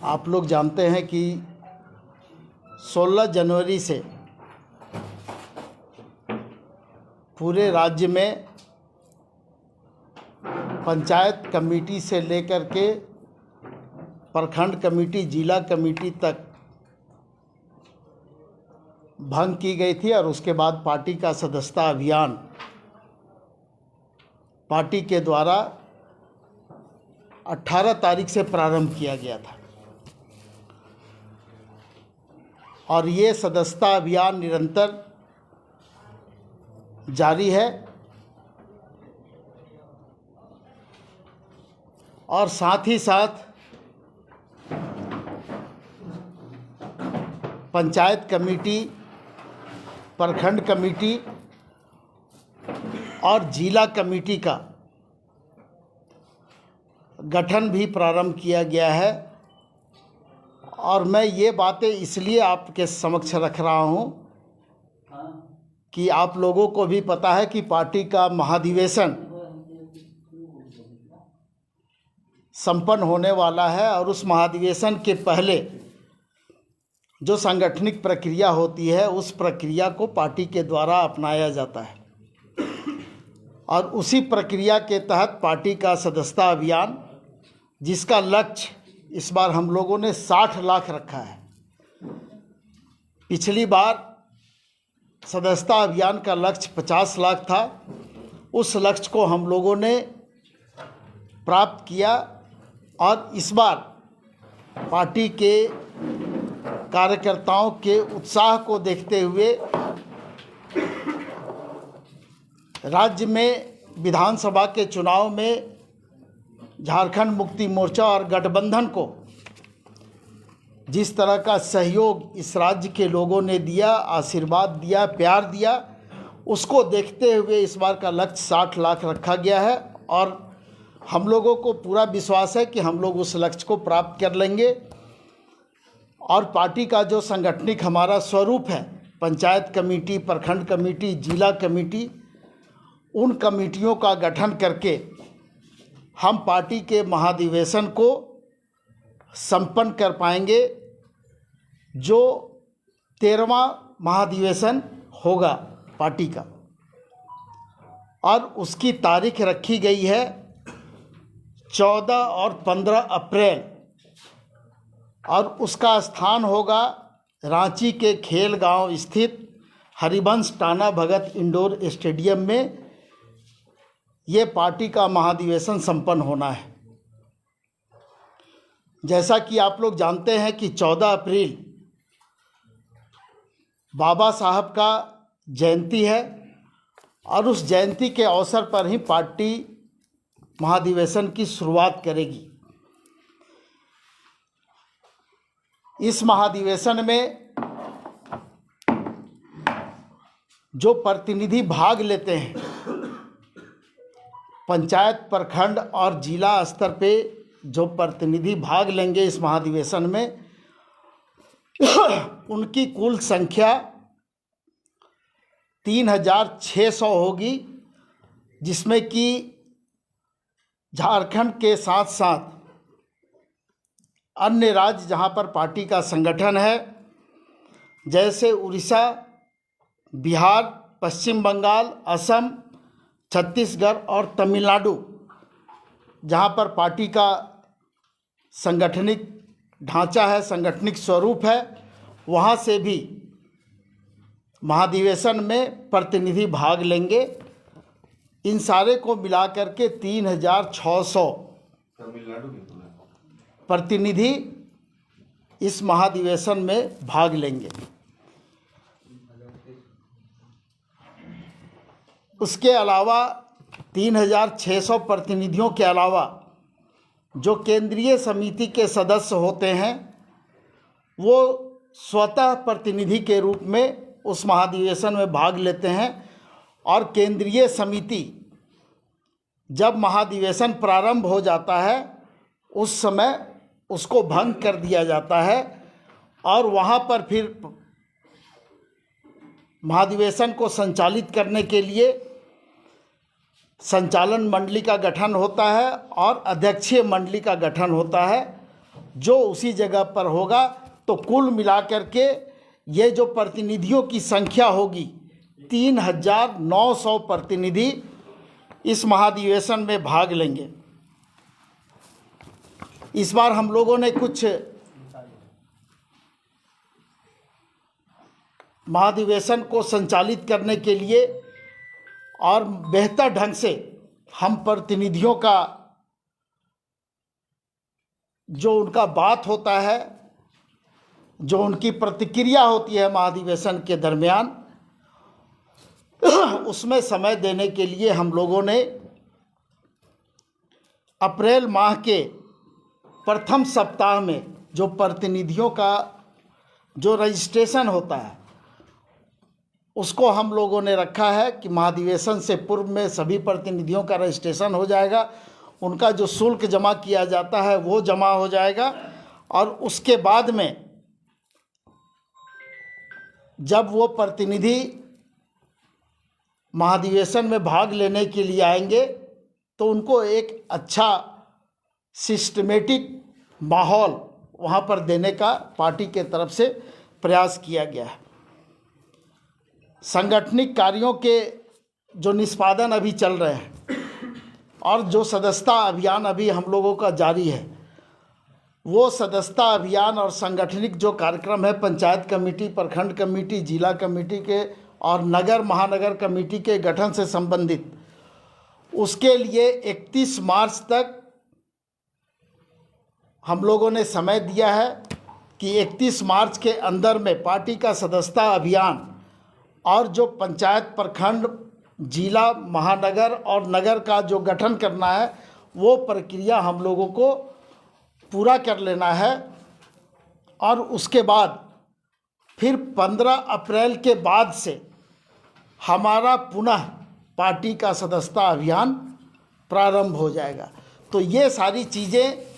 आप लोग जानते हैं कि 16 जनवरी से पूरे राज्य में पंचायत कमेटी से लेकर के प्रखंड कमेटी, जिला कमेटी तक भंग की गई थी और उसके बाद पार्टी का सदस्यता अभियान पार्टी के द्वारा 18 तारीख से प्रारंभ किया गया था और ये सदस्यता अभियान निरंतर जारी है। और साथ ही साथ पंचायत कमेटी, प्रखंड कमेटी और जिला कमेटी का गठन भी प्रारंभ किया गया है। और मैं ये बातें इसलिए आपके समक्ष रख रहा हूँ कि आप लोगों को भी पता है कि पार्टी का महाधिवेशन संपन्न होने वाला है और उस महाधिवेशन के पहले जो सांगठनिक प्रक्रिया होती है उस प्रक्रिया को पार्टी के द्वारा अपनाया जाता है और उसी प्रक्रिया के तहत पार्टी का सदस्यता अभियान, जिसका लक्ष्य इस बार हम लोगों ने 60 लाख रखा है। पिछली बार सदस्यता अभियान का लक्ष्य 50 लाख था। उस लक्ष्य को हम लोगों ने प्राप्त किया और इस बार पार्टी के कार्यकर्ताओं के उत्साह को देखते हुए राज्य में विधानसभा के चुनाव में झारखंड मुक्ति मोर्चा और गठबंधन को जिस तरह का सहयोग इस राज्य के लोगों ने दिया, आशीर्वाद दिया, प्यार दिया, उसको देखते हुए इस बार का लक्ष्य 60 लाख रखा गया है और हम लोगों को पूरा विश्वास है कि हम लोग उस लक्ष्य को प्राप्त कर लेंगे। और पार्टी का जो संगठनिक हमारा स्वरूप है, पंचायत कमेटी, प्रखंड कमेटी, जिला कमेटी, उन कमेटियों का गठन करके हम पार्टी के महाधिवेशन को संपन्न कर पाएंगे, जो 13वां महाधिवेशन होगा पार्टी का। और उसकी तारीख रखी गई है 14 और 15 अप्रैल और उसका स्थान होगा रांची के खेल गांव स्थित हरिवंश टाना भगत इंडोर स्टेडियम में। ये पार्टी का महाधिवेशन संपन्न होना है। जैसा कि आप लोग जानते हैं कि 14 अप्रैल बाबा साहब का जयंती है और उस जयंती के अवसर पर ही पार्टी महाधिवेशन की शुरुआत करेगी। इस महाधिवेशन में जो प्रतिनिधि भाग लेते हैं, पंचायत, प्रखंड और जिला स्तर पे जो प्रतिनिधि भाग लेंगे इस महाधिवेशन में, उनकी कुल संख्या 3600 होगी, जिसमें कि झारखंड के साथ साथ अन्य राज्य जहां पर पार्टी का संगठन है, जैसे उड़ीसा, बिहार, पश्चिम बंगाल, असम, छत्तीसगढ़ और तमिलनाडु, जहां पर पार्टी का संगठनिक ढांचा है, संगठनिक स्वरूप है, वहां से भी महाधिवेशन में प्रतिनिधि भाग लेंगे। इन सारे को मिलाकर के 3600 प्रतिनिधि इस महाधिवेशन में भाग लेंगे। उसके अलावा 3600 प्रतिनिधियों के अलावा जो केंद्रीय समिति के सदस्य होते हैं, वो स्वतः प्रतिनिधि के रूप में उस महाधिवेशन में भाग लेते हैं और केंद्रीय समिति जब महाधिवेशन प्रारंभ हो जाता है उस समय उसको भंग कर दिया जाता है और वहाँ पर फिर महाधिवेशन को संचालित करने के लिए संचालन मंडली का गठन होता है और अध्यक्षीय मंडली का गठन होता है जो उसी जगह पर होगा। तो कुल मिलाकर के ये जो प्रतिनिधियों की संख्या होगी 3,900 प्रतिनिधि इस महाधिवेशन में भाग लेंगे। इस बार हम लोगों ने कुछ महाधिवेशन को संचालित करने के लिए और बेहतर ढंग से हम प्रतिनिधियों का जो उनका बात होता है, जो उनकी प्रतिक्रिया होती है महाधिवेशन के दरमियान, उसमें समय देने के लिए हम लोगों ने अप्रैल माह के प्रथम सप्ताह में जो प्रतिनिधियों का जो रजिस्ट्रेशन होता है उसको हम लोगों ने रखा है कि महाधिवेशन से पूर्व में सभी प्रतिनिधियों का रजिस्ट्रेशन हो जाएगा, उनका जो शुल्क जमा किया जाता है वो जमा हो जाएगा, और उसके बाद में जब वो प्रतिनिधि महाधिवेशन में भाग लेने के लिए आएंगे तो उनको एक अच्छा सिस्टमेटिक माहौल वहाँ पर देने का पार्टी के तरफ से प्रयास किया गया है। सांगठनिक कार्यों के जो निष्पादन अभी चल रहे हैं और जो सदस्यता अभियान अभी हम लोगों का जारी है, वो सदस्यता अभियान और सांगठनिक जो कार्यक्रम है पंचायत कमेटी, प्रखंड कमेटी, जिला कमेटी के और नगर महानगर कमेटी के गठन से संबंधित, उसके लिए 31 मार्च तक हम लोगों ने समय दिया है कि 31 मार्च के अंदर में पार्टी का सदस्यता अभियान और जो पंचायत, प्रखंड, जिला, महानगर और नगर का जो गठन करना है वो प्रक्रिया हम लोगों को पूरा कर लेना है। और उसके बाद फिर 15 अप्रैल के बाद से हमारा पुनः पार्टी का सदस्यता अभियान प्रारंभ हो जाएगा। तो ये सारी चीज़ें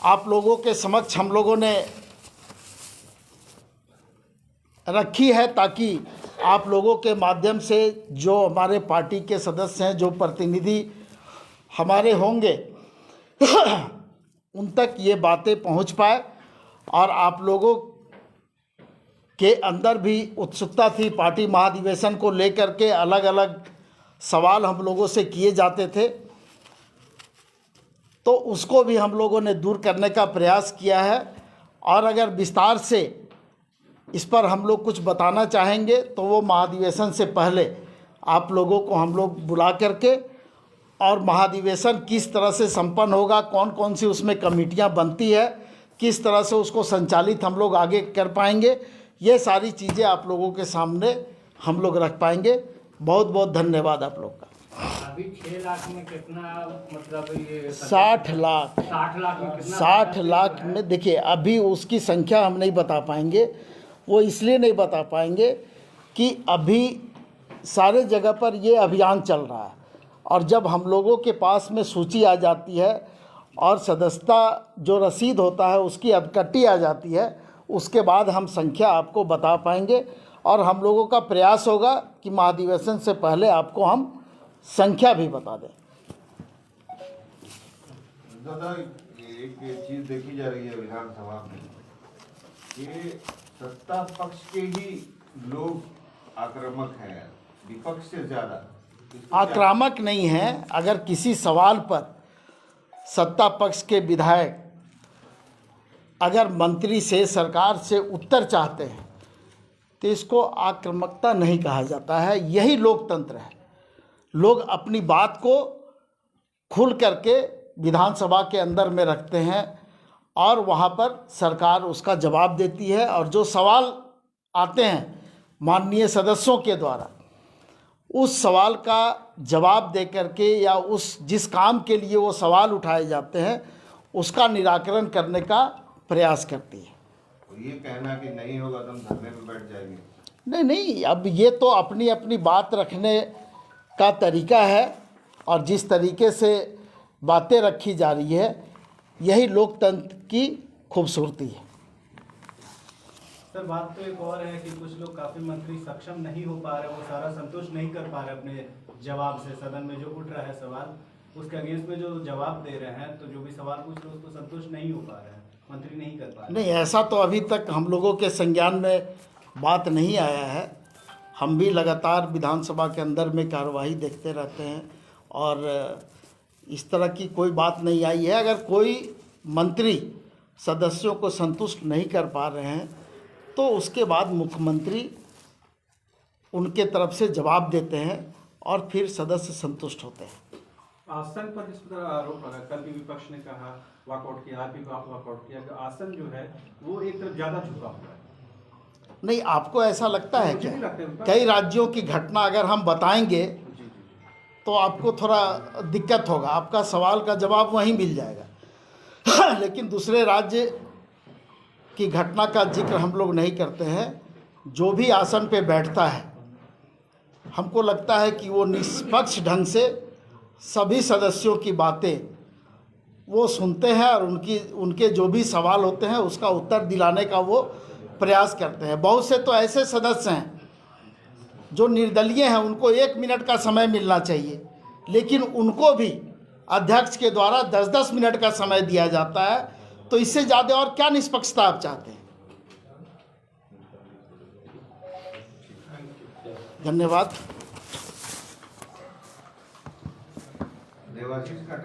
आप लोगों के समक्ष हम लोगों ने रखी है ताकि आप लोगों के माध्यम से जो हमारे पार्टी के सदस्य हैं, जो प्रतिनिधि हमारे होंगे, उन तक ये बातें पहुंच पाए। और आप लोगों के अंदर भी उत्सुकता थी, पार्टी महाधिवेशन को लेकर के अलग अलग सवाल हम लोगों से किए जाते थे, तो उसको भी हम लोगों ने दूर करने का प्रयास किया है। और अगर विस्तार से इस पर हम लोग कुछ बताना चाहेंगे तो वो महाधिवेशन से पहले आप लोगों को हम लोग बुला करके, और महाधिवेशन किस तरह से संपन्न होगा, कौन कौन सी उसमें कमेटियां बनती है, किस तरह से उसको संचालित हम लोग आगे कर पाएंगे, ये सारी चीज़ें आप लोगों के सामने हम लोग रख पाएंगे। बहुत बहुत धन्यवाद आप लोग का। अभी 6 लाख में कितना, मतलब ये 60 लाख 60 लाख में कितना, 60 लाख में देखिए अभी उसकी संख्या हम नहीं बता पाएंगे। वो इसलिए नहीं बता पाएंगे कि अभी सारे जगह पर ये अभियान चल रहा है, और जब हम लोगों के पास में सूची आ जाती है और सदस्यता जो रसीद होता है उसकी अधकट्टी आ जाती है, उसके बाद हम संख्या आपको बता पाएंगे। और हम लोगों का प्रयास होगा कि महाधिवेशन से पहले आपको हम संख्या भी बता दें। दादा, एक चीज देखी जा रही है विधानसभा में कि सत्ता पक्ष के ही लोग आक्रामक हैं, विपक्ष से ज्यादा। आक्रामक नहीं है। अगर किसी सवाल पर सत्ता पक्ष के विधायक अगर मंत्री से, सरकार से उत्तर चाहते हैं तो इसको आक्रामकता नहीं कहा जाता है। यही लोकतंत्र है। लोग अपनी बात को खुल करके विधानसभा के अंदर में रखते हैं और वहाँ पर सरकार उसका जवाब देती है। और जो सवाल आते हैं माननीय सदस्यों के द्वारा, उस सवाल का जवाब दे करके या उस जिस काम के लिए वो सवाल उठाए जाते हैं उसका निराकरण करने का प्रयास करती है। ये कहना कि नहीं होगा तो हम धरने पे बैठ जाएंगे, नहीं, अब ये तो अपनी अपनी बात रखने का तरीका है, और जिस तरीके से बातें रखी जा रही है यही लोकतंत्र की खूबसूरती है। सर, बात तो एक और है कि कुछ लोग, काफ़ी मंत्री सक्षम नहीं हो पा रहे, वो सारा संतुष्ट नहीं कर पा रहे अपने जवाब से, सदन में जो उठ रहा है सवाल, उसके अगेंस्ट में जो जवाब दे रहे हैं, तो जो भी सवाल पूछ रहे हैं उसको संतुष्ट नहीं हो पा रहे हैं, मंत्री नहीं कर पा रहे हैं। नहीं, ऐसा तो अभी तक हम लोगों के संज्ञान में बात नहीं आया है। हम भी लगातार विधानसभा के अंदर में कार्यवाही देखते रहते हैं और इस तरह की कोई बात नहीं आई है। अगर कोई मंत्री सदस्यों को संतुष्ट नहीं कर पा रहे हैं तो उसके बाद मुख्यमंत्री उनके तरफ से जवाब देते हैं और फिर सदस्य संतुष्ट होते हैं। आसन पर जिस तरह आरोप लगा, कल भी विपक्ष ने कहा वॉकआउट किया, आज भी वॉकआउट किया कि आसन जो है वो एक तरफ ज़्यादा झुका हुआ है। नहीं, आपको ऐसा लगता है मुझे क्या? नहीं लगता है। कई राज्यों की घटना अगर हम बताएंगे जी जी। तो आपको थोड़ा दिक्कत होगा, आपका सवाल का जवाब वहीं मिल जाएगा। लेकिन दूसरे राज्य की घटना का जिक्र हम लोग नहीं करते हैं। जो भी आसन पे बैठता है हमको लगता है कि वो निष्पक्ष ढंग से सभी सदस्यों की बातें वो सुनते हैं और उनके जो भी सवाल होते हैं उसका उत्तर दिलाने का वो प्रयास करते हैं। बहुत से तो ऐसे सदस्य हैं जो निर्दलीय हैं, उनको 1 मिनट का समय मिलना चाहिए, लेकिन उनको भी अध्यक्ष के द्वारा 10-10 मिनट का समय दिया जाता है। तो इससे ज़्यादा और क्या निष्पक्षता आप चाहते हैं? धन्यवाद। देवाशीष का